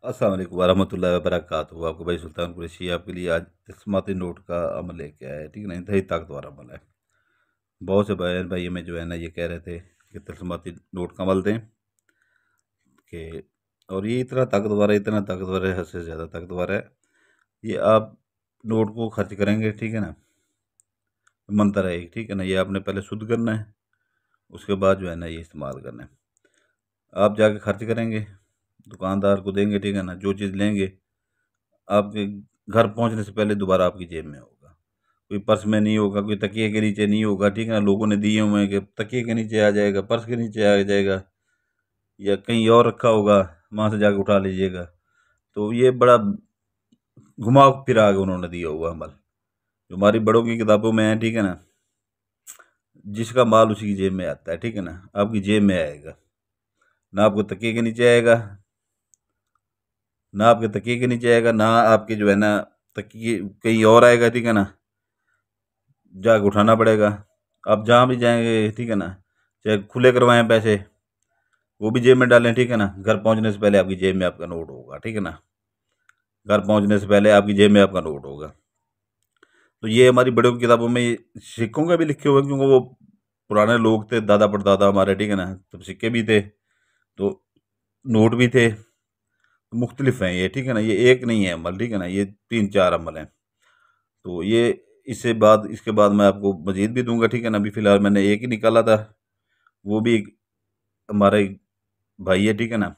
अस्सलाम वालेकुम वरहमतुल्लाहि वबरकातुहू। आपको भाई सुल्तान कुरैशी आपके लिए आज तस्माती नोट का अमल लेके आया है। ठीक है ना, इंतहाई ताकतवर अमल है। बहुत से बहन भाई हमें जो है ना ये कह रहे थे कि तस्माती नोट का अमल दें कि, और ये इतना ताकतवर है, इतना ताकतवर है, हद से ज़्यादा ताकतवर है। ये आप नोट को खर्च करेंगे, ठीक है ना, मंत्र है एक, ठीक है ना, ये आपने पहले शुद्ध करना है, उसके बाद जो है ना ये इस्तेमाल करना है। आप जाके खर्च करेंगे, दुकानदार को देंगे, ठीक है ना, जो चीज़ लेंगे आपके घर पहुंचने से पहले दोबारा आपकी जेब में होगा। कोई पर्स में नहीं होगा, कोई तकिए के नीचे नहीं होगा, ठीक है ना। लोगों ने दिए हुए हैं कि तकिए के नीचे आ जाएगा, पर्स के नीचे आ जाएगा, या कहीं और रखा होगा, वहां से जाके उठा लीजिएगा। तो ये बड़ा घुमा फिरा के उन्होंने दिया हुआ अमल, जो हमारी बड़ों की किताबों में है, ठीक है ना। जिसका माल उसी की जेब में आता है, ठीक है ना, आपकी जेब में आएगा, ना आपको तकिए के नीचे आएगा, ना आपके तकिए के नीचे आएगा, ना आपके जो है ना तकिए कहीं और आएगा, ठीक है ना, जाके उठाना पड़ेगा। आप जहाँ भी जाएंगे, ठीक है ना, चाहे खुले करवाएं पैसे, वो भी जेब में डालें, ठीक है ना, घर पहुंचने से पहले आपकी जेब में आपका नोट होगा, ठीक है ना। घर पहुंचने से पहले आपकी जेब में आपका नोट होगा। तो ये हमारी बड़ों की किताबों में सिक्कों का भी लिखे हुए हैं, क्योंकि वो पुराने लोग थे, दादा परदादा हमारे, ठीक है ना, तब सिक्के भी थे, तो नोट भी थे। तो मुख्तलिफ हैं ये, ठीक है ना, ये एक नहीं है अमल, ठीक है ना, ये तीन चार अमल हैं। तो ये इसके बाद मैं आपको मजीद भी दूंगा, ठीक है ना। अभी फ़िलहाल मैंने एक ही निकाला था, वो भी हमारा एक भाई है, ठीक है ना,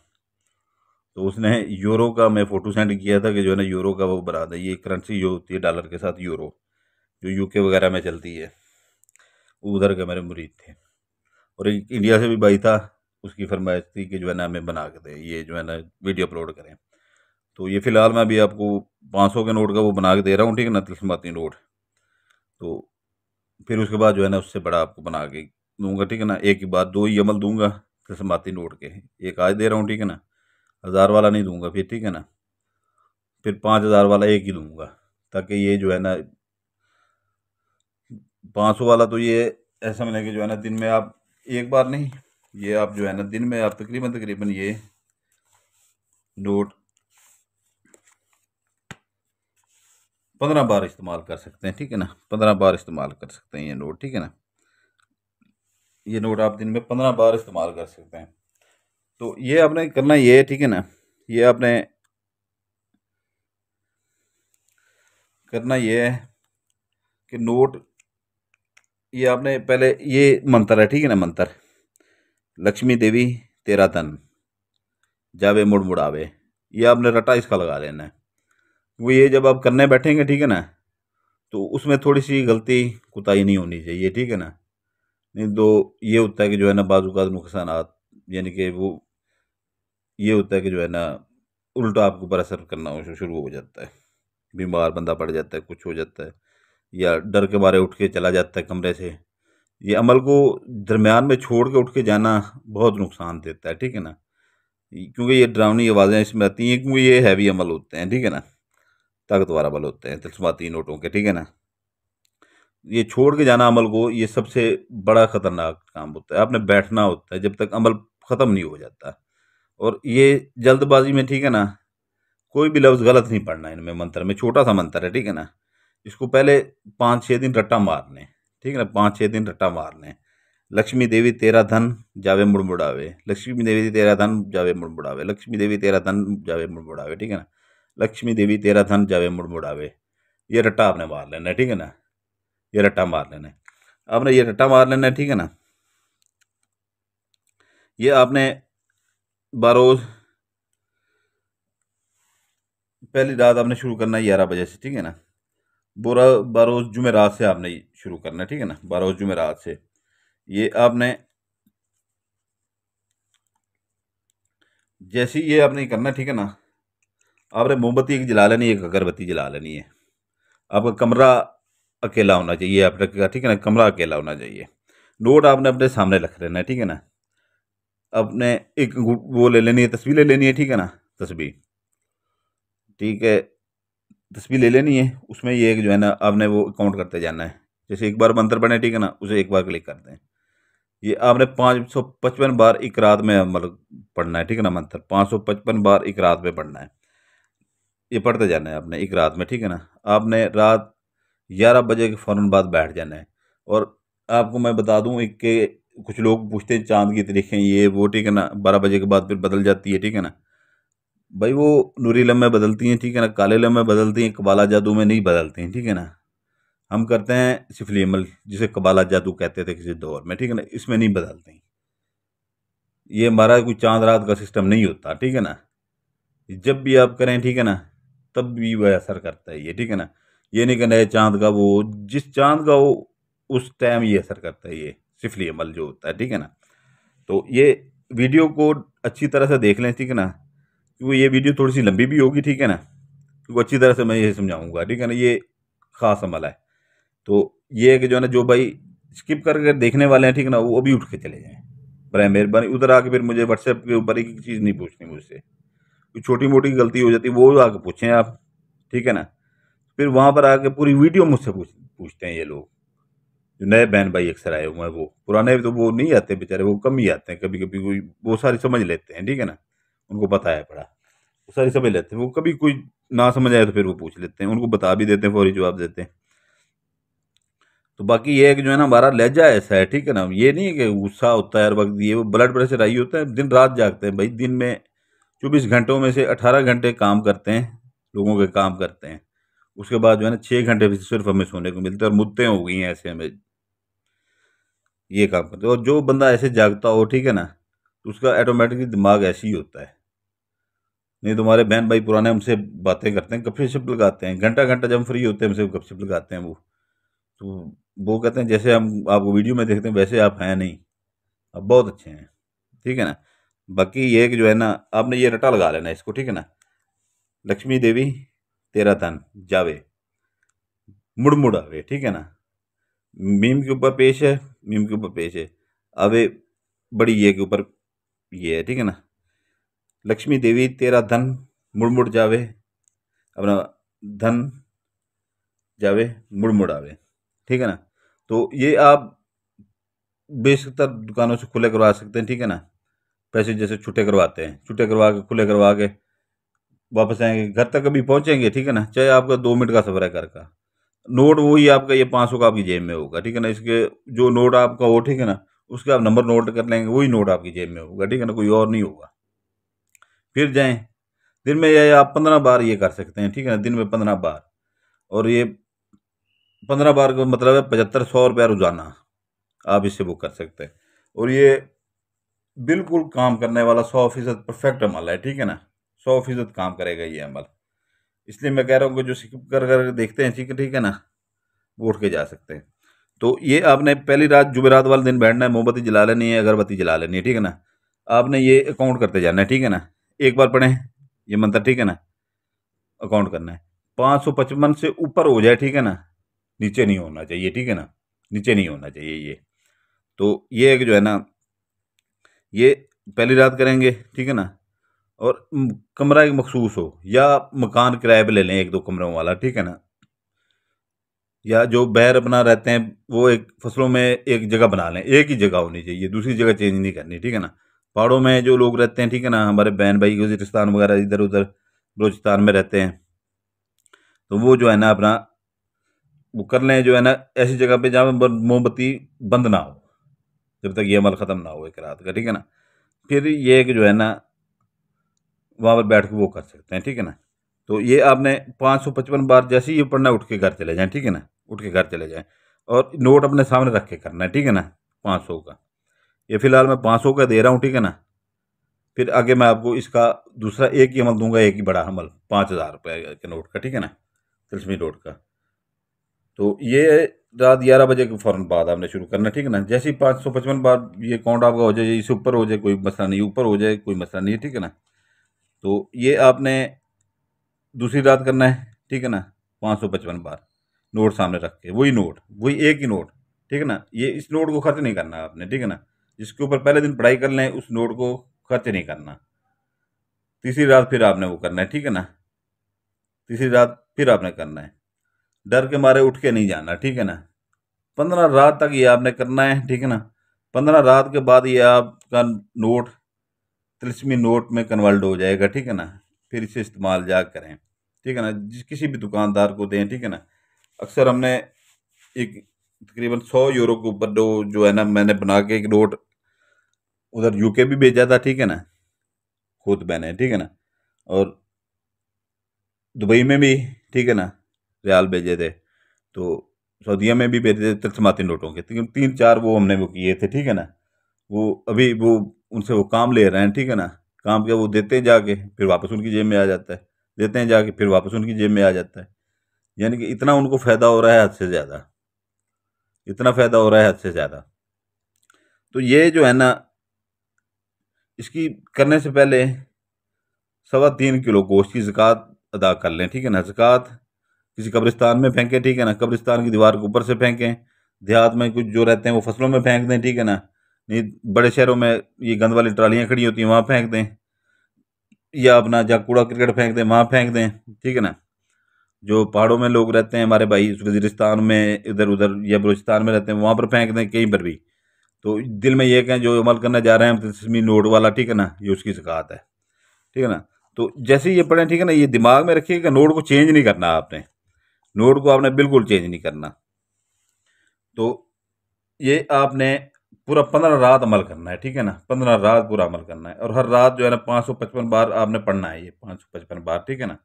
तो उसने यूरो का मैं फ़ोटो सेंड किया था कि जो है ना यूरो का वो बना दे। ये करेंसी जो होती है डॉलर के साथ यूरो, जो यूके वगैरह में चलती है, वो उधर के मेरे मुरीद थे। और एक इंडिया से भी भाई था, उसकी फरमाइश थी कि जो है ना हमें बना के दे, ये जो है ना वीडियो अपलोड करें। तो ये फ़िलहाल मैं अभी आपको 500 के नोट का वो बना के दे रहा हूँ, ठीक है ना, तिलस्माती नोट। तो फिर उसके बाद जो है ना उससे बड़ा आपको बना के दूंगा, ठीक है ना। एक ही बात, दो ही अमल दूंगा तिलस्माती नोट के। एक आज दे रहा हूँ, ठीक है ना, 1000 वाला नहीं दूंगा फिर, ठीक है ना। फिर 5000 वाला एक ही दूंगा, ताकि ये जो है ना 500 वाला तो ये ऐसा मिले कि जो है ना दिन में आप एक बार नहीं, ये आप जो है ना दिन में आप तकरीबन तकरीबन ये नोट 15 बार इस्तेमाल कर सकते हैं, ठीक है ना। 15 बार इस्तेमाल कर सकते हैं ये नोट, ठीक है ना। ये नोट आप दिन में 15 बार इस्तेमाल कर सकते हैं। तो ये आपने करना ये है, ठीक है ना, ये आपने करना ये है कि नोट, ये आपने पहले ये मंत्र है, ठीक है ना, मंत्र लक्ष्मी देवी तेरा धन जावे मुड़ मुड़ावे, ये आपने रटा इसका लगा लेना है। वो ये जब आप करने बैठेंगे, ठीक है ना, तो उसमें थोड़ी सी गलती कुताही नहीं होनी चाहिए, ठीक है ना। नहीं तो ये होता है कि जो है ना बाजू का नुकसानात, यानी कि वो ये होता है कि जो है ना उल्टा आपके ऊपर असर करना शुरू हो जाता है। बीमार बंदा पड़ जाता है, कुछ हो जाता है, या डर के मारे उठ के चला जाता है कमरे से। ये अमल को दरमियान में छोड़ के उठ के जाना बहुत नुकसान देता है, ठीक है ना। क्योंकि ये डरावनी आवाज़ें इसमें आती हैं, क्योंकि ये हैवी अमल होते हैं, ठीक है ना, ताकतवर अमल होते हैं तिलस्माती नोटों के, ठीक है ना। ये छोड़ के जाना अमल को, ये सबसे बड़ा खतरनाक काम होता है। आपने बैठना होता है जब तक अमल ख़त्म नहीं हो जाता। और ये जल्दबाजी में, ठीक है ना, कोई भी लफ्ज़ गलत नहीं पढ़ना है इनमें। मंत्र में छोटा सा मंत्र है, ठीक है ना, इसको पहले 5-6 दिन रट्टा मारने, ठीक है ना, 5-6 दिन रट्टा मारने। लक्ष्मी देवी तेरा धन जावे मुड़मुड़ावे, लक्ष्मी देवी तेरा धन जावे मुड़मुड़ावे, लक्ष्मी देवी तेरा धन जावे मुड़मुड़ावे, ठीक है ना, लक्ष्मी देवी तेरा धन जावे मुड़मुड़ावे। ये रट्टा आपने मार लेना है, ठीक है ना, ये रट्टा मार लेना है। आपने ये रट्टा मार लेना है, ठीक है ना। ये आपने बारोज पहली रात आपने शुरू करना है 11 बजे से, ठीक है ना। बोरा बारोज जुमेरात से आपने शुरू करना है, ठीक है ना, बारोज जुमेरात से। ये आपने जैसे ही ये आपने करना है, ठीक है ना, आपने मोमबत्ती एक जला लेनी है, एक अगरबत्ती जला लेनी है। आपका कमरा अकेला होना चाहिए, आपका, ठीक है ना, कमरा अकेला होना चाहिए। नोट आपने अपने सामने रख लेना है, ठीक है ना। अपने एक वो ले लेनी है, तस्वीर ले लेनी है, ठीक है ना, तस्वीर, ठीक है, तस्वीर ले लेनी है। उसमें ये एक जो है ना आपने वो काउंट करते जाना है। जैसे एक बार मंत्र बने, ठीक है ना, उसे एक बार क्लिक करते हैं, ये आपने 555 बार एक रात में मतलब पढ़ना है, ठीक है ना। मंत्र 555 बार एक रात में पढ़ना है। ये पढ़ते जाना है आपने एक रात में, ठीक है ना। आपने रात 11 बजे के फ़ौरन बाद बैठ जाना है। और आपको मैं बता दूं एक के कुछ लोग पूछते हैं चांद की तारीखें ये वो, ठीक है ना। 12 बजे के बाद फिर बदल जाती है, ठीक है ना। भाई वो नूरी लम्हे बदलती हैं, ठीक है ना। काले लम्हे बदलती हैं, कबाला जादू में नहीं बदलती हैं, ठीक है ना। हम करते हैं सिफली अमल, जिसे कबाला जादू कहते थे किसी दौर में, ठीक है ना। इसमें नहीं बदलती। ये हमारा कोई चांद रात का सिस्टम नहीं होता, ठीक है ना। जब भी आप करें, ठीक है ना, तब भी वह असर करता है ये, ठीक है ना। ये नहीं कहना है चांद का वो, जिस चांद का वो उस टाइम ये असर करता है ये सिफली अमल जो होता है, ठीक है ना। तो ये वीडियो को अच्छी तरह से देख लें, ठीक है ना। क्योंकि ये वीडियो थोड़ी सी लंबी भी होगी, ठीक है ना। क्योंकि अच्छी तरह से मैं ये समझाऊंगा, ठीक है ना। ये खास अमल है। तो ये है कि जो है ना, जो भाई स्किप करके देखने वाले हैं, ठीक है ना, वो अभी उठ के चले जाएं बराए मेहरबानी। उधर आके फिर मुझे व्हाट्सएप के ऊपर एक चीज़ नहीं पूछनी मुझसे। कोई छोटी मोटी गलती हो जाती है वो आके पूछें आप, ठीक है ना। फिर वहां पर आके पूरी वीडियो मुझसे पूछते हैं ये लोग, जो नए बहन भाई अक्सर आए हुए हैं। वो पुराने तो वो नहीं आते बेचारे, वो कम ही आते हैं। कभी कभी कोई वो सारी समझ लेते हैं, ठीक है ना। उनको पता है पड़ा, वो सारी समझ लेते हैं। वो कभी कोई ना समझ आए तो फिर वो पूछ लेते हैं, उनको बता भी देते हैं, फौरी जवाब देते हैं। तो बाकी ये है कि जो है ना, हमारा लहजा ऐसा है, ठीक है ना। ये नहीं है कि गुस्सा होता है हर वक्त, ये वो ब्लड प्रेशर हाई होता है। दिन रात जागते हैं भाई। दिन में 24 घंटों में से 18 घंटे काम करते हैं, लोगों के काम करते हैं। उसके बाद जो है ना 6 घंटे भी सिर्फ हमें सोने को मिलते हैं, और मुद्दे हो गई हैं ऐसे हमें ये काम करते हैं। और जो बंदा ऐसे जागता हो, ठीक है ना, तो उसका ऑटोमेटिकली दिमाग ऐसे ही होता है। नहीं तो हमारे बहन भाई पुराने हमसे बातें करते हैं, गपशप लगाते हैं, घंटा घंटा जब हम फ्री होते हैं हमसे गपशप लगाते हैं वो। तो वो कहते हैं जैसे हम आपको वीडियो में देखते हैं वैसे आप हैं नहीं, आप बहुत अच्छे हैं, ठीक है ना। बाकी ये है कि जो है ना, आपने ये रटा लगा लेना इसको, ठीक है ना। लक्ष्मी देवी तेरा धन जावे, मुड़ मुड़ आवे, ठीक है ना। मीम के ऊपर पेश है, मीम के ऊपर पेश है, आवे बड़ी ये के ऊपर ये है, ठीक है ना। लक्ष्मी देवी तेरा धन मुड़ मुड़ जावे, अपना धन जावे मुड़ मुड़ आवे, ठीक है ना। तो ये आप बेशतर दुकानों से खुले करवा सकते हैं, ठीक है ना। पैसे जैसे छुट्टे करवाते हैं, छुट्टे करवा के खुले करवा के वापस आएंगे घर तक अभी पहुंचेंगे, ठीक है ना। चाहे आपका 2 मिनट का सफर है घर का। नोट वही आपका ये 500 का आपकी जेब में होगा, ठीक है ना। इसके जो नोट आपका हो, ठीक है ना, उसके आप नंबर नोट कर लेंगे, वही नोट आपकी जेब में होगा, ठीक है ना, कोई और नहीं होगा। फिर जाएं, दिन में ये आप 15 बार ये कर सकते हैं, ठीक है ना, दिन में 15 बार। और ये 15 बार का मतलब है 7500 रुपया रोजाना आप इससे बुक कर सकते हैं। और ये बिल्कुल काम करने वाला 100% परफेक्ट अमल है, ठीक है ना। 100% काम करेगा ये अमल। इसलिए मैं कह रहा हूँ कि जो स्किप कर कर देखते हैं, ठीक है ना, वो उठ के जा सकते हैं। तो ये आपने पहली रात जुमेरात वाले दिन बैठना है, मोमबत्ती जला लेनी है, अगरबत्ती जला लेनी है, ठीक है ना। आपने ये अकाउंट करते जाना है, ठीक है ना। एक बार पढ़ें ये मंत्र, ठीक है ना, अकाउंट करना है। 555 से ऊपर हो जाए, ठीक है ना, नीचे नहीं होना चाहिए, ठीक है ना, नीचे नहीं होना चाहिए ये। तो ये है कि जो है ना, ये पहली रात करेंगे, ठीक है ना। और कमरा एक मखसूस हो, या मकान किराए पे ले लें एक दो कमरों वाला, ठीक है ना। या जो बैर अपना रहते हैं वो एक फसलों में एक जगह बना लें, एक ही जगह होनी चाहिए, दूसरी जगह चेंज नहीं करनी, ठीक है ना। पहाड़ों में जो लोग रहते हैं, ठीक है ना, हमारे बहन भाई वजीरिस्तान वगैरह इधर उधर बलोचिस्तान में रहते हैं, तो वो जो है ना अपना वो कर लें, जो है ना, ऐसी जगह पे जहाँ पर मोमबत्ती बंद ना हो, जब तक ये अमल ख़त्म ना हो एक रात का, ठीक है ना। फिर ये है कि जो है ना, वहाँ पर बैठ के वो कर सकते हैं, ठीक है ना। तो ये आपने 555 बार जैसे ही ये पढ़ना उठ के घर चले जाएं, ठीक है ना, उठ के घर चले जाएं। और नोट अपने सामने रख के करना है, ठीक है ना, 500 का। ये फिलहाल मैं 500 का दे रहा हूँ, ठीक है ना। फिर आगे मैं आपको इसका दूसरा एक ही अमल दूंगा, एक ही बड़ा अमल 5000 रुपये के नोट का, ठीक है ना, तिलस्मी नोट का। तो ये रात 11 बजे के फ़ौरन बाद आपने शुरू करना, ठीक है ना। जैसे ही 555 बार ये काउंट आपका हो जाए, इससे ऊपर हो जाए कोई मसला नहीं, ऊपर हो जाए कोई मसला नहीं है, ठीक है ना। तो ये आपने दूसरी रात करना है, ठीक है ना, 555 बार नोट सामने रख के, वही नोट, वही एक ही नोट, ठीक है ना। ये इस नोट को खर्च नहीं करना आपने, ठीक है ना। जिसके ऊपर पहले दिन पढ़ाई कर लें उस नोट को खर्च नहीं करना। तीसरी रात फिर आपने वो करना है, ठीक है ना, तीसरी रात फिर आपने करना है। डर के मारे उठ के नहीं जाना, ठीक है ना। 15 रात तक ये आपने करना है, ठीक है ना। 15 रात के बाद ये आपका नोट तिलिस्मी नोट में कन्वर्ट हो जाएगा, ठीक है ना। फिर इसे इस्तेमाल जा करें, ठीक है ना, जिस किसी भी दुकानदार को दें, ठीक है ना। अक्सर हमने एक तकरीबन 100 यूरो के ऊपर जो है ना, मैंने बना के एक नोट उधर यूके भी भेजा था, ठीक है ना, खुद मैंने, ठीक है ना। और दुबई में भी, ठीक है ना, रियाल भेजे थे। तो सऊदीया में भी भेजे थे तिलस्माती नोटों के तीन तीन चार वो हमने वो किए थे, ठीक है ना। वो अभी वो उनसे वो काम ले रहे हैं, ठीक है ना। काम क्या, वो देते हैं जाके फिर वापस उनकी जेब में आ जाता है, देते हैं जाके फिर वापस उनकी जेब में आ जाता है। यानी कि इतना उनको फ़ायदा हो रहा है हद से ज़्यादा, इतना फ़ायदा हो रहा है हद से ज़्यादा। तो ये जो है ना, इसकी करने से पहले 3.25 किलो गोश्त की ज़कात अदा कर लें, ठीक है ना। ज़कात किसी कब्रिस्तान में फेंकें, ठीक है ना, कब्रिस्तान की दीवार के ऊपर से फेंकें। देहात में कुछ जो रहते हैं वो फसलों में फेंक दें, ठीक है ना। नहीं, बड़े शहरों में ये गंद वाली ट्रालियाँ खड़ी होती हैं, वहाँ फेंक दें, या अपना जहाँ कूड़ा क्रिकेट फेंक दें वहाँ फेंक दें, ठीक है ना। जो पहाड़ों में लोग रहते हैं हमारे भाई, वजीरिस्तान में इधर उधर या बलूचिस्तान में रहते हैं, वहाँ पर फेंक दें, कहीं पर भी। तो दिल में ये कहें जो अमल करने जा रहे हैं हम तस्मी नोट वाला, ठीक है ना, ये उसकी ज़कात है, ठीक है ना। तो जैसे ही ये पढ़ें, ठीक है ना, ये दिमाग में रखिएगा, नोट को चेंज नहीं करना आपने, नोट को आपने बिल्कुल चेंज नहीं करना। तो ये आपने पूरा 15 रात अमल करना है, ठीक है ना, 15 रात पूरा अमल करना है। और हर रात जो है ना 555 बार आपने पढ़ना है, ये 555 बार, ठीक है ना।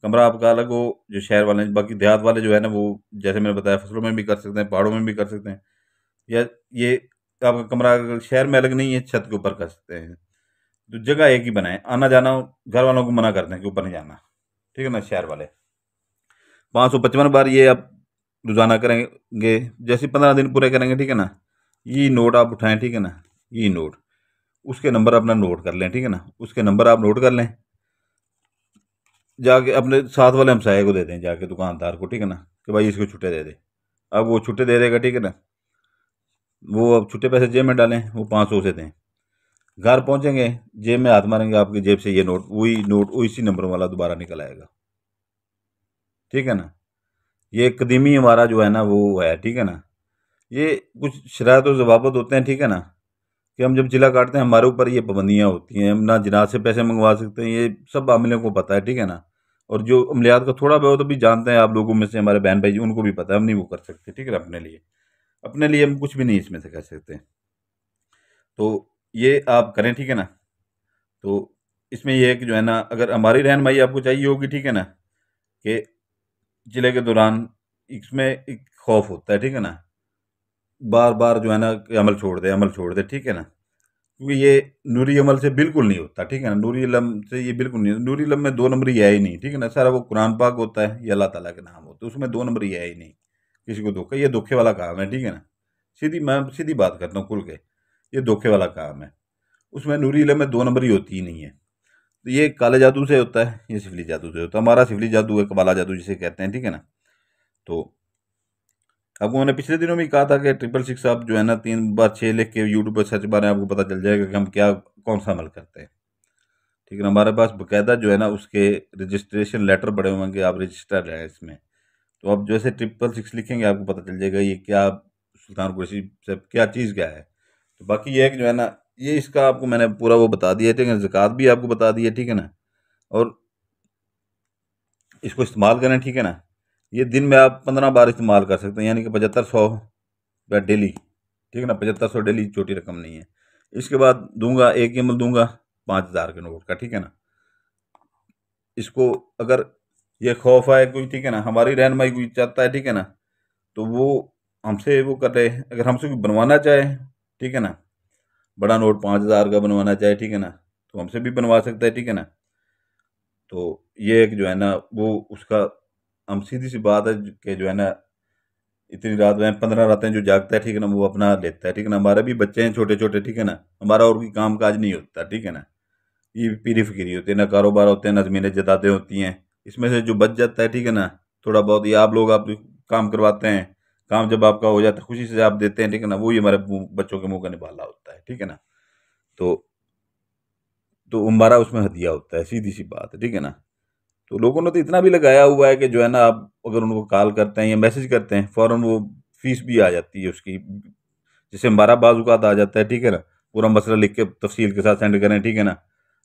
कमरा आपका अलग हो, जो शहर वाले हैं, बाकी देहात वाले जो है ना वो जैसे मैंने बताया फसलों में भी कर सकते हैं, पहाड़ों में भी कर सकते हैं, या ये आपका कमरा अगर शहर में अलग नहीं है, छत के ऊपर कर सकते हैं। तो जगह एक ही बनाए, आना जाना घर वालों को मना करते हैं कि ऊपर नहीं जाना, ठीक है ना, शहर वाले। 555 बार ये आप रोजाना करेंगे, जैसे 15 दिन पूरे करेंगे, ठीक है ना। ये नोट आप उठाएं, ठीक है ना, ये नोट, उसके नंबर अपना नोट कर लें, ठीक है ना, उसके नंबर आप नोट कर लें। जाके अपने साथ वाले हमसाये को दे दें, जाके दुकानदार को, ठीक है ना, कि भाई इसको छुट्टे दे दे। अब वो छुट्टे दे देगा, ठीक है ना। वो अब छुट्टे पैसे जेब में डालें, वो 500 से दें। घर पहुंचेंगे, जेब में हाथ मारेंगे, आपकी जेब से ये नोट इसी नंबर वाला दोबारा निकल आएगा, ठीक है ना। ये कदीमी हमारा जो है ना वो है, ठीक है ना। ये कुछ शरारत और जवाबत होते हैं, ठीक है ना, कि हम जब जिला काटते हैं हमारे ऊपर ये पाबंदियाँ होती हैं, हम ना जिनात से पैसे मंगवा सकते हैं, ये सब आमिलों को पता है, ठीक है ना। और जो अमलियात का थोड़ा बहुत भी जानते हैं आप लोगों में से, हमारे बहन भाई उनको भी पता है, हम नहीं वो कर सकते, ठीक है ना। अपने लिए हम कुछ भी नहीं इसमें से कर सकते। तो ये आप करें, ठीक है ना। तो इसमें ये है कि जो है ना, अगर हमारी रहनुमाई आपको चाहिए होगी, ठीक है ना, कि जिले के दौरान इसमें एक खौफ होता है, ठीक है ना, बार बार जो है ना कि अमल छोड़ दे, अमल छोड़ दे, ठीक है ना। क्योंकि ये नूरी अमल से बिल्कुल नहीं होता, ठीक है ना, नूरी इलम से ये बिल्कुल नहीं, नूरी इलम में 2 नंबरी है ही नहीं, ठीक है ना। सारा वो कुरान पाक होता है, ये अल्लाह ताला के नाम होते हैं, उसमें 2 नंबरी है ही नहीं। किसी को धोखा, ये धोखे वाला काम है, ठीक है ना। मैं सीधी बात करता हूँ खुल के, ये धोखे वाला काम है। उसमें नूरी इलम में 2 नंबरी होती ही नहीं है। तो ये काले जादू से होता है, ये सिफली जादू से होता है। हमारा सिफली जादू है, कबाला जादू जिसे कहते हैं, ठीक है ना। तो आपको मैंने पिछले दिनों में ही कहा था कि 666 आप जो है ना 3 बार 6 लिख के यूट्यूब पर सर्च मारें, आपको पता चल जाएगा कि हम क्या कौन सा अमल करते हैं, ठीक है ना। हमारे पास बकायदा जो है ना उसके रजिस्ट्रेशन लेटर बड़े होंगे, आप रजिस्टर हैं इसमें। तो आप जैसे 666 लिखेंगे आपको पता चल जाएगा ये क्या, सुल्तान कुरैशी से क्या चीज़ क्या है। तो बाकी ये है कि जो है ना, ये इसका आपको मैंने पूरा वो बता दिया, ठीक है। ज़कात भी आपको बता दी है, ठीक है ना। और इसको इस्तेमाल करें, ठीक है ना। ये दिन में आप 15 बार इस्तेमाल कर सकते हैं, यानी कि 7500 डेली, ठीक है ना। 7500 डेली छोटी रकम नहीं है। इसके बाद दूंगा एक ही अमल दूंगा 5000 के नोट का, ठीक है ना। इसको अगर ये खौफ है कोई, ठीक है ना, हमारी रहनुमाई कोई चाहता है, ठीक है ना, तो वो हमसे वो कर ले। अगर हमसे कोई बनवाना चाहे, ठीक है ना, बड़ा नोट 5000 का बनवाना चाहे, ठीक है ना, तो हमसे भी बनवा सकता है, ठीक है ना। तो ये एक जो है ना वो उसका, हम सीधी सी बात है कि जो है ना इतनी रात में 15 रातें जो जागता है, ठीक है ना, वो अपना लेता है, ठीक है ना। हमारे भी बच्चे हैं छोटे छोटे, ठीक है ना, हमारा और कोई काम काज नहीं होता, ठीक है ना। ये पीरी फिक्री होती है ना, कारोबार होते हैं ना, ज़मीनें जदादें होती हैं। इसमें से जो बच जाता है, ठीक है ना, थोड़ा बहुत, ये आप लोग आप काम करवाते हैं, काम जब आपका हो जाता है खुशी से आप देते हैं, ठीक है ना, वो ही हमारे बच्चों के मुंह का निवाला होता है, ठीक है ना। तो हमारा उसमें हदिया होता है, सीधी सी बात है, ठीक है ना। तो लोगों ने तो इतना भी लगाया हुआ है कि जो है ना, आप अगर उनको कॉल करते हैं या मैसेज करते हैं, फ़ौरन वो फीस भी आ जाती है उसकी, जिससे हमारा बाजुकात आ जाता है, ठीक है ना। पूरा मसला लिख के तफसील के साथ सेंड करें, ठीक है ना।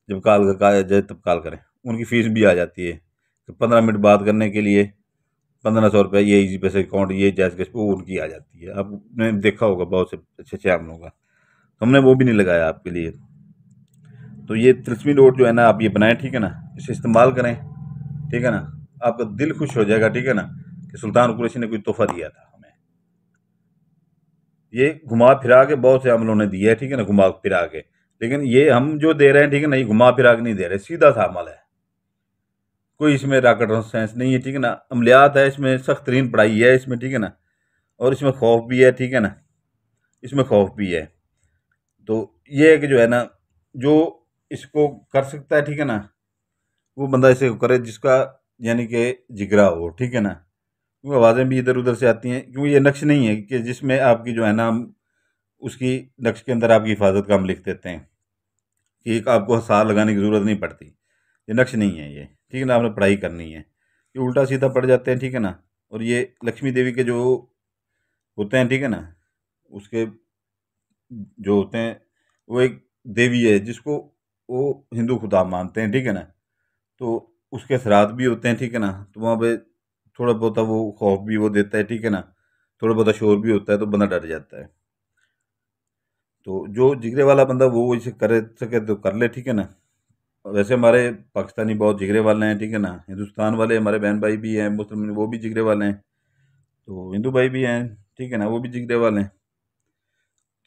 जब कॉल का जाए तब कॉल करें। उनकी फ़ीस भी आ जाती है, तो 15 मिनट बात करने के लिए 1500 रुपये, ये इजी पैसे अकाउंट, ये जैस कैश वो उनकी आ जाती है। आपने देखा होगा बहुत से अच्छे अच्छे आमलों का, तो हमने वो भी नहीं लगाया आपके लिए। तो ये तिलस्मी नोट जो है ना, आप ये बनाएं, ठीक है ना, इसे इस्तेमाल करें, ठीक है ना। आपका दिल खुश हो जाएगा, ठीक है ना, कि सुल्तान कुरैशी ने कोई तोहफा दिया था हमें। ये घुमा फिरा के बहुत से अमलों ने दिया है, ठीक है ना, घुमा फिरा के। लेकिन ये हम जो दे रहे हैं, ठीक है ना, ये घुमा फिरा के नहीं दे रहे, सीधा सा अमल है। कोई इसमें रॉकेट साइंस नहीं है, ठीक है ना। अमलियात है, इसमें सख्त तरीन पढ़ाई है इसमें, ठीक है ना। और इसमें खौफ भी है, ठीक है ना, इसमें खौफ भी है। तो ये है कि जो है ना, जो इसको कर सकता है, ठीक है ना, वो बंदा इसे करे जिसका यानी कि जिगरा हो, ठीक है ना। क्योंकि आवाज़ें भी इधर उधर से आती हैं, क्योंकि ये नक्श नहीं है कि जिसमें आपकी जो है ना, हम उसकी नक्श के अंदर आपकी हिफाजत का हम लिख देते हैं कि एक आपको हसार लगाने की ज़रूरत नहीं पड़ती। ये नक्श नहीं है ये, ठीक है ना। आपने पढ़ाई करनी है, ये उल्टा सीधा पड़ जाते हैं, ठीक है ना। और ये लक्ष्मी देवी के जो होते हैं, ठीक है ना, उसके जो होते हैं, वो एक देवी है जिसको वो हिंदू खुदा मानते हैं, ठीक है ना। तो उसके श्राद्ध भी होते हैं, ठीक है ना। तो वहाँ पे थोड़ा बहुत वो खौफ भी वो देता है, ठीक है ना। थोड़ा बहुत शोर भी होता है, तो बंदा डर जाता है। तो जो जिगरे वाला बंदा वो इसे कर सके तो कर ले, ठीक है ना। वैसे हमारे पाकिस्तानी बहुत जिगरे वाले हैं, ठीक है ना। हिंदुस्तान वाले हमारे बहन भाई भी हैं मुस्लिम, वो भी जिगरे वाले हैं। तो हिंदू भाई भी हैं, ठीक है ना, वो भी जिगरे वाले हैं।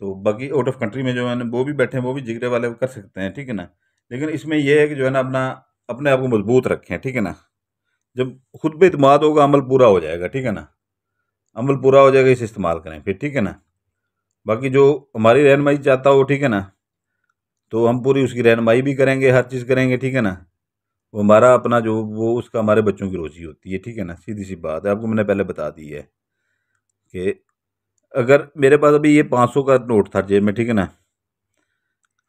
तो बाकी आउट ऑफ कंट्री में जो है ना, वो भी बैठे हैं, वो भी जिगरे वाले कर सकते हैं, ठीक है ना। लेकिन इसमें यह है कि जो है ना, अपना अपने आप को मजबूत रखें, ठीक है ना। जब खुद पे इत्मीनान होगा, अमल पूरा हो जाएगा, ठीक है ना। अमल पूरा हो जाएगा, इसे इस्तेमाल करें फिर, ठीक है ना। बाकी जो हमारी रहनुमाई चाहता हो, ठीक है ना, तो हम पूरी उसकी रहनुमाई भी करेंगे, हर चीज़ करेंगे, ठीक है ना। वो हमारा अपना जो वो उसका हमारे बच्चों की रोजी होती है, ठीक है ना। सीधी सी बात है, आपको मैंने पहले बता दी है कि अगर मेरे पास अभी ये 500 का नोट था जेब में, ठीक है ना,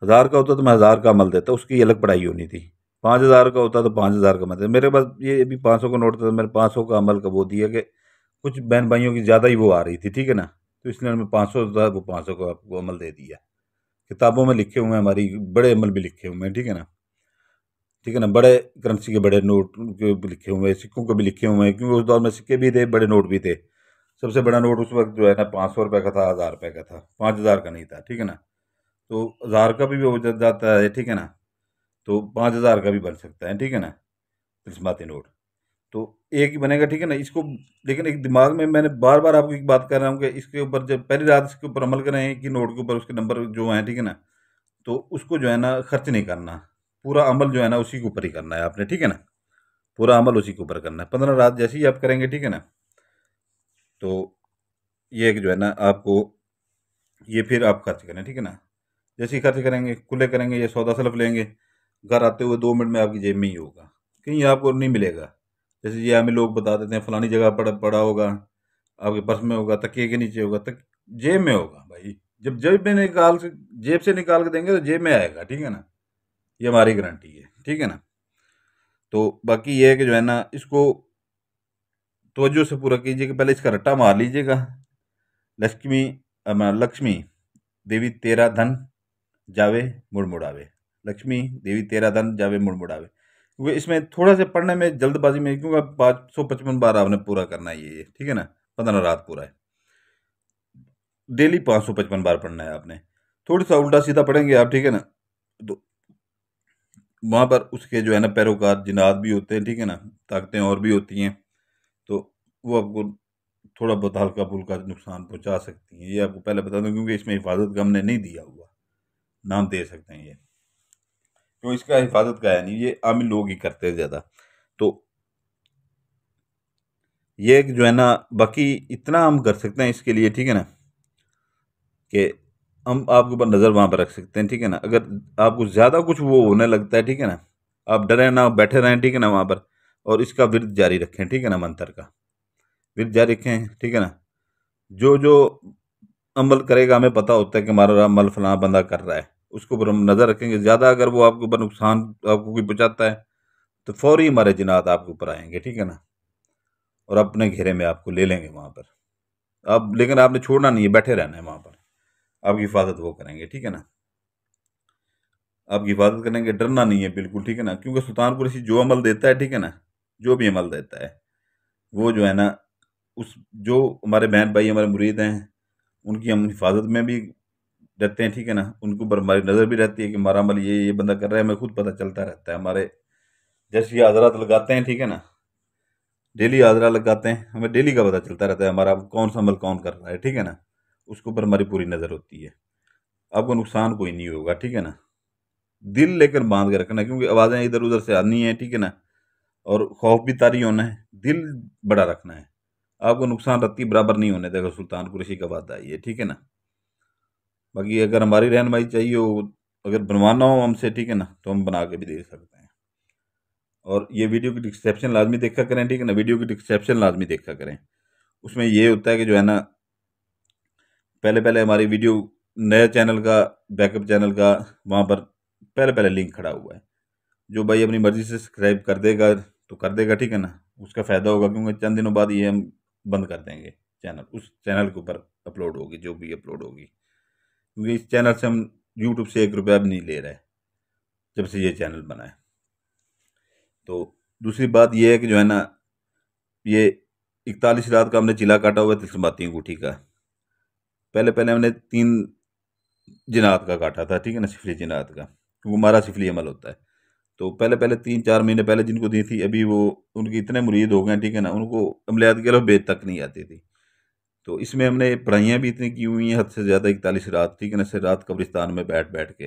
1000 का होता तो मैं 1000 का अमल देता, उसकी अलग पढ़ाई होनी थी। 5000 का होता तो 5000 का मैं देता। मेरे पास ये अभी 500 का नोट था, तो मैंने 500 का अमल का वो दिया कि कुछ बहन भाइयों की ज़्यादा ही वो आ रही थी, ठीक है ना। तो इसलिए मैं 500 था, वो 500 का आपको अमल दे दिया। किताबों में लिखे हुए हैं, हमारी बड़े अमल भी लिखे हुए हैं, ठीक है ना। ठीक है ना, बड़े करेंसी के बड़े नोट के भी लिखे हुए हैं, सिक्कों के भी लिखे हुए हैं, क्योंकि उस दौर में सिक्के भी थे, बड़े नोट भी थे। सबसे बड़ा नोट उस वक्त जो है ना, 500 रुपये का था, 1000 रुपये का था, 5000 का नहीं था, ठीक है ना। तो 1000 का भी हो जाता है, ठीक है ना। तो 5000 का भी बन सकता है, ठीक है ना, तिलस्माती नोट। तो एक ही बनेगा, ठीक है ना, इसको। लेकिन एक दिमाग में मैंने बार बार आपको एक बात कर रहा हूँ कि इसके ऊपर जब पहली रात इसके ऊपर अमल करें कि नोट के ऊपर उसके नंबर जो हैं, ठीक है ना, तो उसको जो है ना खर्च नहीं करना। पूरा अमल जो है ना उसी के ऊपर ही करना है आपने, ठीक है ना। पूरा अमल उसी के ऊपर करना है। 15 रात जैसे ही आप करेंगे, ठीक है ना, तो ये एक जो है ना आपको, ये फिर आप खर्च करें, ठीक है ना। जैसे ही खर्च करेंगे, खुले करेंगे, ये सौदा सलफ लेंगे, घर आते हुए 2 मिनट में आपकी जेब में ही होगा, कहीं आपको नहीं मिलेगा। जैसे ये हमें लोग बता देते हैं फलानी जगह पड़ा पड़ा होगा, आपके पर्स में होगा, तकिए के नीचे होगा, तक जेब में होगा भाई। जब जेब से निकाल के देंगे तो जेब में आएगा, ठीक है ना। ये हमारी गारंटी है, ठीक है ना। तो बाकी ये है कि जो है ना, इसको तवज्जो से पूरा कीजिए कि पहले इसका रट्टा मार लीजिएगा। लक्ष्मी लक्ष्मी देवी तेरा धन जावे मुड़ मुड़ावे। लक्ष्मी देवी तेरा धन जावे मुड़ मुड़ावे, क्योंकि इसमें थोड़ा सा पढ़ने में जल्दबाजी में, क्योंकि 555 बार आपने पूरा करना है ये, ठीक है ना। 15 रात पूरा है, डेली 555 बार पढ़ना है आपने। थोड़ा सा उल्टा सीधा पढ़ेंगे आप, ठीक है ना, तो वहाँ पर उसके जो है ना पैरोकार जिन्नात भी होते हैं, ठीक है ना, ताकतें और भी होती हैं। तो वो आपको थोड़ा बहुत हल्का फुल्का नुकसान पहुंचा सकती हैं, ये आपको पहले बता दूं, क्योंकि इसमें हिफाजत का हमने नहीं दिया हुआ। नाम दे सकते हैं ये, क्यों इसका हिफाजत का है नहीं, ये आमिल लोग ही करते हैं ज़्यादा। तो ये एक जो है ना, बाकी इतना हम कर सकते हैं इसके लिए, ठीक है ना, कि हम आपके ऊपर नज़र वहाँ पर रख सकते हैं, ठीक है ना। अगर आपको ज़्यादा कुछ वो होने लगता है, ठीक है ना, आप डरे ना, बैठे रहें, ठीक है ना, वहाँ पर। और इसका विरद जारी रखें, ठीक है ना, मंत्र का विरद जारी रखें, ठीक है ना। जो जो अमल करेगा, हमें पता होता है कि हमारा अमल फलां बंदा कर रहा है, उसके ऊपर हम नज़र रखेंगे। ज़्यादा अगर वो आपके ऊपर नुकसान आपको कोई पहुँचाता है, तो फौरी हमारे जिनात आपके ऊपर आएंगे, ठीक है ना। और अपने घेरे में आपको ले लेंगे वहाँ पर। अब लेकिन आपने छोड़ना नहीं है, बैठे रहना है वहाँ पर। आपकी हिफाजत वो करेंगे, ठीक है ना। आपकी हिफाजत करेंगे, डरना नहीं है बिल्कुल, ठीक है ना। क्योंकि सुल्तान कुरैशी जो अमल देता है, ठीक है ना, जो भी अमल देता है वो जो है ना, उस जो हमारे बहन भाई हमारे मुरीद हैं उनकी हम हिफाजत में भी रहते हैं, ठीक है ना। उनके ऊपर हमारी नज़र भी रहती है कि हमारा अमल ये बंदा कर रहा है, हमें खुद पता चलता रहता है। हमारे जैसे ये हजरात लगाते हैं, ठीक है ना, डेली हाजरा लगाते हैं, हमें डेली का पता चलता रहता है हमारा कौन सा अमल कौन कर रहा है, ठीक है ना। उसके ऊपर हमारी पूरी नज़र होती है। आपको नुकसान कोई नहीं होगा, ठीक है ना। दिल लेकर बांध के रखना, क्योंकि आवाज़ें इधर उधर से आनी है, ठीक है ना। और खौफ भी तारी होना है, दिल बड़ा रखना है। आपको नुकसान रत्ती बराबर नहीं होने देगा, सुल्तान कुरैशी का वादा है ये, ठीक है ना। बाकी अगर हमारी रहनुमाई चाहिए हो, अगर बनवाना हो हमसे, ठीक है ना, तो हम बना के भी दे सकते हैं। और ये वीडियो की डिस्क्रिप्शन लाजमी देखा करें, ठीक है ना, वीडियो की डिस्क्रिप्शन लाजमी देखा करें। उसमें ये होता है कि जो है ना, पहले पहले हमारी वीडियो नया चैनल का, बैकअप चैनल का, वहाँ पर पहले पहले लिंक खड़ा हुआ है। जो भाई अपनी मर्जी से सब्सक्राइब कर देगा तो कर देगा, ठीक है ना, उसका फ़ायदा होगा। क्योंकि चंद दिनों बाद ये हम बंद कर देंगे चैनल, उस चैनल के ऊपर अपलोड होगी जो भी अपलोड होगी। क्योंकि इस चैनल से हम यूट्यूब से 1 रुपया भी नहीं ले रहे जब से ये चैनल बना है। तो दूसरी बात ये है कि जो है ना, ये 41 रात का हमने चिला काटा हुआ है तिलस्माती अंगूठी का। पहले पहले हमने 3 जिनात का काटा था, ठीक है ना, सिफली जिनात का, वो हमारा सिफली अमल होता है। तो पहले पहले 3-4 महीने पहले जिनको दी थी, अभी वो उनके इतने मुरीद हो गए, ठीक है ना, उनको अमलियात के अलावा बेद तक नहीं आती थी। तो इसमें हमने पढ़ाइयाँ भी इतनी की हुई हैं हद से ज़्यादा, 41 रात, ठीक है ना, से रात कब्रिस्तान में बैठ बैठ के,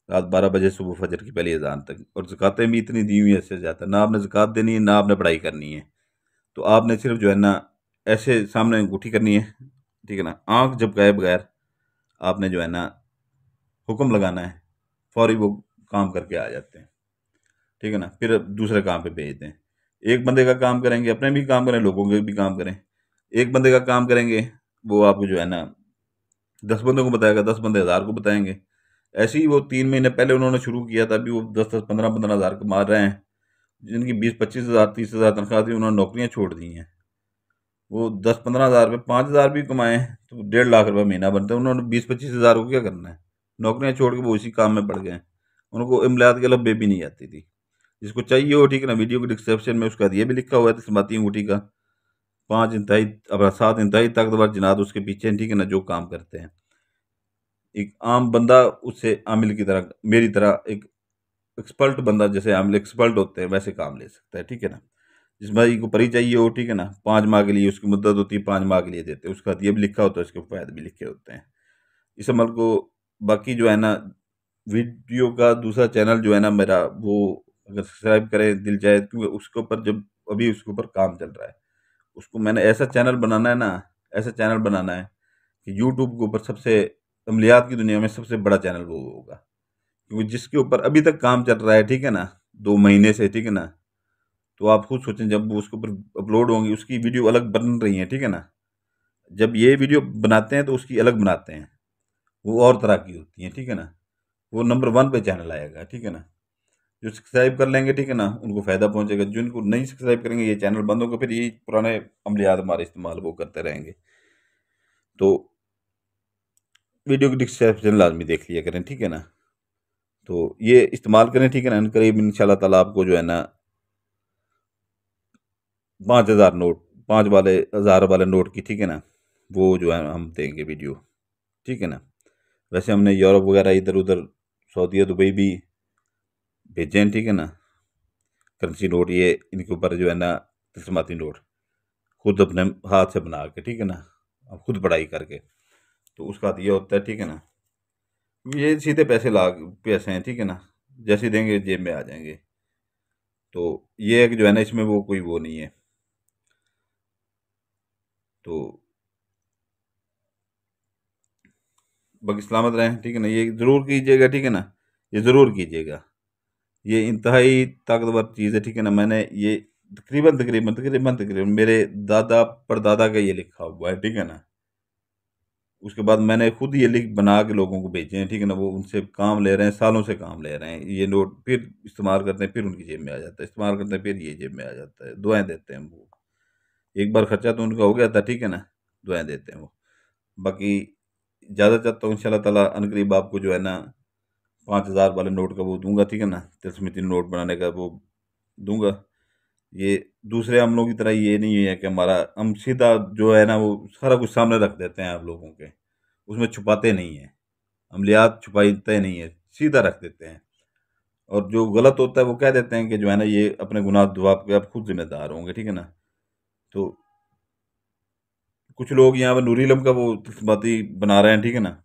रात 12 बजे सुबह फजर की पहली अजान तक। और ज़कातें भी इतनी दी हुई हैं हद से ज़्यादा। ना आपने ज़कात देनी है, ना आपने पढ़ाई करनी है। तो आपने सिर्फ जो है ना, ऐसे सामने अंगूठी करनी है, ठीक है ना, आँख झपकाए बगैर आपने जो है ना हुक्म लगाना है, फौरी वो काम करके आ जाते हैं, ठीक है ना। फिर दूसरे काम पे भेजते हैं। एक बंदे का काम करेंगे, अपने भी काम करें, लोगों के भी काम करें। एक बंदे का काम करेंगे, वो आपको जो है ना 10 बंदों को बताएगा, 10 बंदे 1000 को बताएंगे। ऐसे ही वो 3 महीने पहले उन्होंने शुरू किया था, अभी वो 10-10, 15-15 हज़ार कमा रहे हैं। जिनकी 20-25 हज़ार 30 हज़ार तनख्वाह थी, उन्होंने नौकरियां छोड़ दी हैं। वो 10-15 हज़ार पे 5 हज़ार भी कमाए तो 1.5 लाख रुपये महीना बनता है। उन्होंने 20-25 हज़ार को क्या करना है, नौकरियां छोड़ के वो इसी काम में पड़ गए। उनको इमलात के लब्बे भी नहीं आती थी। जिसको चाहिए हो, ठीक है ना, वीडियो के डिस्क्रिप्शन में उसका ये भी लिखा हुआ है तस्माती अंगूठी का। 5 इंतहाई अब 7 इंतहाई ताकतवर जिनात उसके पीछे हैं, ठीक है ना, जो काम करते हैं। एक आम बंदा उससे आमिल की तरह, मेरी तरह एक एक्सपर्ट बंदा जैसे आमिल एक्सपर्ट होते हैं वैसे काम ले सकता है, ठीक है ना। जिस भाई को परी चाहिए हो, ठीक है ना, 5 माह के लिए उसकी मुद्दत होती है, 5 माह के लिए देते हैं। उसका ये भी लिखा होता है, उसके फायदे भी लिखे होते हैं इस अमल को। बाकी जो है ना, वीडियो का दूसरा चैनल जो है ना मेरा, वो अगर सब्सक्राइब करें दिल जाए, क्योंकि उसके ऊपर जब अभी उसके ऊपर काम चल रहा है, उसको मैंने ऐसा चैनल बनाना है ना, ऐसा चैनल बनाना है कि यूट्यूब के ऊपर सबसे, अमलियात की दुनिया में सबसे बड़ा चैनल वो होगा। क्योंकि जिसके ऊपर अभी तक काम चल रहा है, ठीक है ना, 2 महीने से, ठीक है ना, तो आप खुद सोचें जब वो उसके ऊपर अपलोड होंगी, उसकी वीडियो अलग बन रही है, ठीक है ना। जब ये वीडियो बनाते हैं तो उसकी अलग बनाते हैं, वो और तरह की होती हैं, ठीक है ना। वो नंबर 1 पे चैनल आएगा, ठीक है ना। जो सब्सक्राइब कर लेंगे, ठीक है ना, उनको फ़ायदा पहुंचेगा। जो इनको नहीं सब्सक्राइब करेंगे, ये चैनल बंद होगा, फिर यही पुराने अमलियात हमारे इस्तेमाल वो करते रहेंगे। तो वीडियो की डिस्क्रिप्शन लाजमी देख लिया करें, ठीक है ना। तो ये इस्तेमाल करें, ठीक है ना। करीब इंशाल्लाह ताला आपको जो है ना 5,000 नोट, 5 वाले 1,000 वाले नोट की, ठीक है ना, वो जो है हम देंगे वीडियो, ठीक है ना। वैसे हमने यूरोप वगैरह इधर उधर सऊदीया दुबई भी भेजे हैं, ठीक है ना। करेंसी नोट ये इनके ऊपर जो है ना तिलस्माती नोट खुद अपने हाथ से बना के, ठीक है ना, अब खुद पढ़ाई करके, तो उसका ये होता है, ठीक है ना। ये सीधे पैसे हैं, ठीक है ना, जैसे देंगे जेब में आ जाएंगे। तो ये है कि जो है ना, इसमें वो कोई वो नहीं है। तो बाकी सलामत रहें, ठीक है ना, ये ज़रूर कीजिएगा, ठीक है ना, ये ज़रूर कीजिएगा। ये इंतहाई ताकतवर चीज़ है, ठीक है ना। मैंने ये तकरीबन तकरीबन तकरीबन तकरीबन मेरे दादा परदादा का ये लिखा हुआ है, ठीक है ना। उसके बाद मैंने खुद ये लिख बना के लोगों को भेजे हैं, ठीक है ना। वो उनसे काम ले रहे हैं, सालों से काम ले रहे हैं। ये नोट फिर इस्तेमाल करते हैं, फिर उनकी जेब में आ जाता है, इस्तेमाल करते हैं, फिर ये जेब में आ जाता है। दुआएं देते हैं वो। एक बार खर्चा तो उनका हो गया था, ठीक है ना, दुआएं देते हैं वो। बाकी ज़्यादा चाहता हूँ इंशाल्लाह ताला अनकरीब आपको जो है ना 5,000 वाले नोट का वो दूंगा, ठीक है ना, तिलस्मिती नोट बनाने का वो दूंगा। ये दूसरे अमलों की तरह ये नहीं है कि हमारा हम सीधा जो है ना वो सारा कुछ सामने रख देते हैं आप लोगों के, उसमें छुपाते नहीं हैं, अमलियात छुपाते नहीं है, सीधा रख देते हैं। और जो गलत होता है वो कह देते हैं कि जो है ना ये अपने गुनाह दुआ के आप खुद जिम्मेदार होंगे, ठीक है ना। तो कुछ लोग यहाँ पर नूरी इलम का वो बाती बना रहे हैं, ठीक है ना,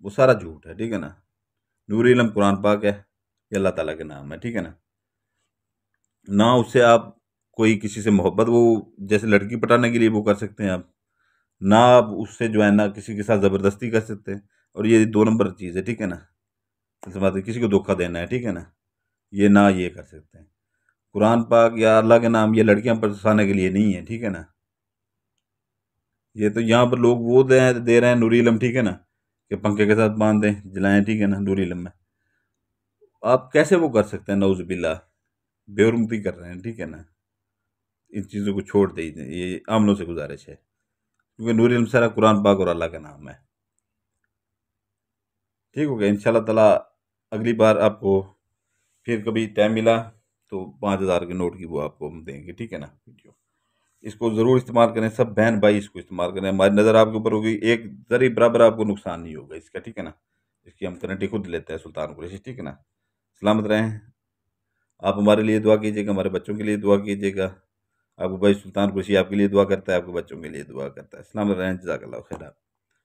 वो सारा झूठ है, ठीक है ना। नूरी इलम कुरान पाक है, ये अल्लाह ताला के नाम है, ठीक है ना। ना उससे आप कोई किसी से मोहब्बत वो जैसे लड़की पटाने के लिए वो कर सकते हैं आप, ना आप उससे जो है ना किसी के साथ ज़बरदस्ती कर सकते हैं। और ये 2 नंबर चीज़ है, ठीक है ना। सबसे बात है किसी को धोखा देना है, ठीक है ना, ये ना ये कर सकते हैं। कुरान पाक या अल्लाह के नाम ये लड़कियां फंसाने के लिए नहीं है, ठीक है ना। ये तो यहाँ पर लोग वो दे रहे हैं नूरी इलम, ठीक है ना, कि पंखे के साथ बांध दें जलाएं, ठीक है ना, नूरी इलम में आप कैसे वो कर सकते हैं, नौजुबिल्ला बेहुरमती कर रहे हैं, ठीक है ना। इन चीज़ों को छोड़ दे, ये आमलों से गुजारिश है, क्योंकि नूर इल्म सारा कुरान पाक और अल्लाह का नाम है। ठीक हो गया इंशाल्लाह ताला। अगली बार आपको फिर कभी टाइम मिला तो 5,000 के नोट की वो आपको हम देंगे, ठीक है ना, वीडियो। इसको ज़रूर इस्तेमाल करें, सब बहन भाई इसको इस्तेमाल करें, हमारी नज़र आपके ऊपर होगी, एक जरी बराबर आपको नुकसान नहीं होगा इसका, ठीक है ना। इसकी हम गारंटी खुद लेते हैं सुल्तान कुरैशी, ठीक है ना। सलामत रहें। आप हमारे लिए दुआ कीजिएगा, हमारे बच्चों के लिए दुआ कीजिएगा। आपको भाई सुल्तान कुरैशी आपके लिए दुआ करता है, आपके बच्चों के लिए दुआ करता है। सलामत रहें, जज़ाकल्लाह खैर।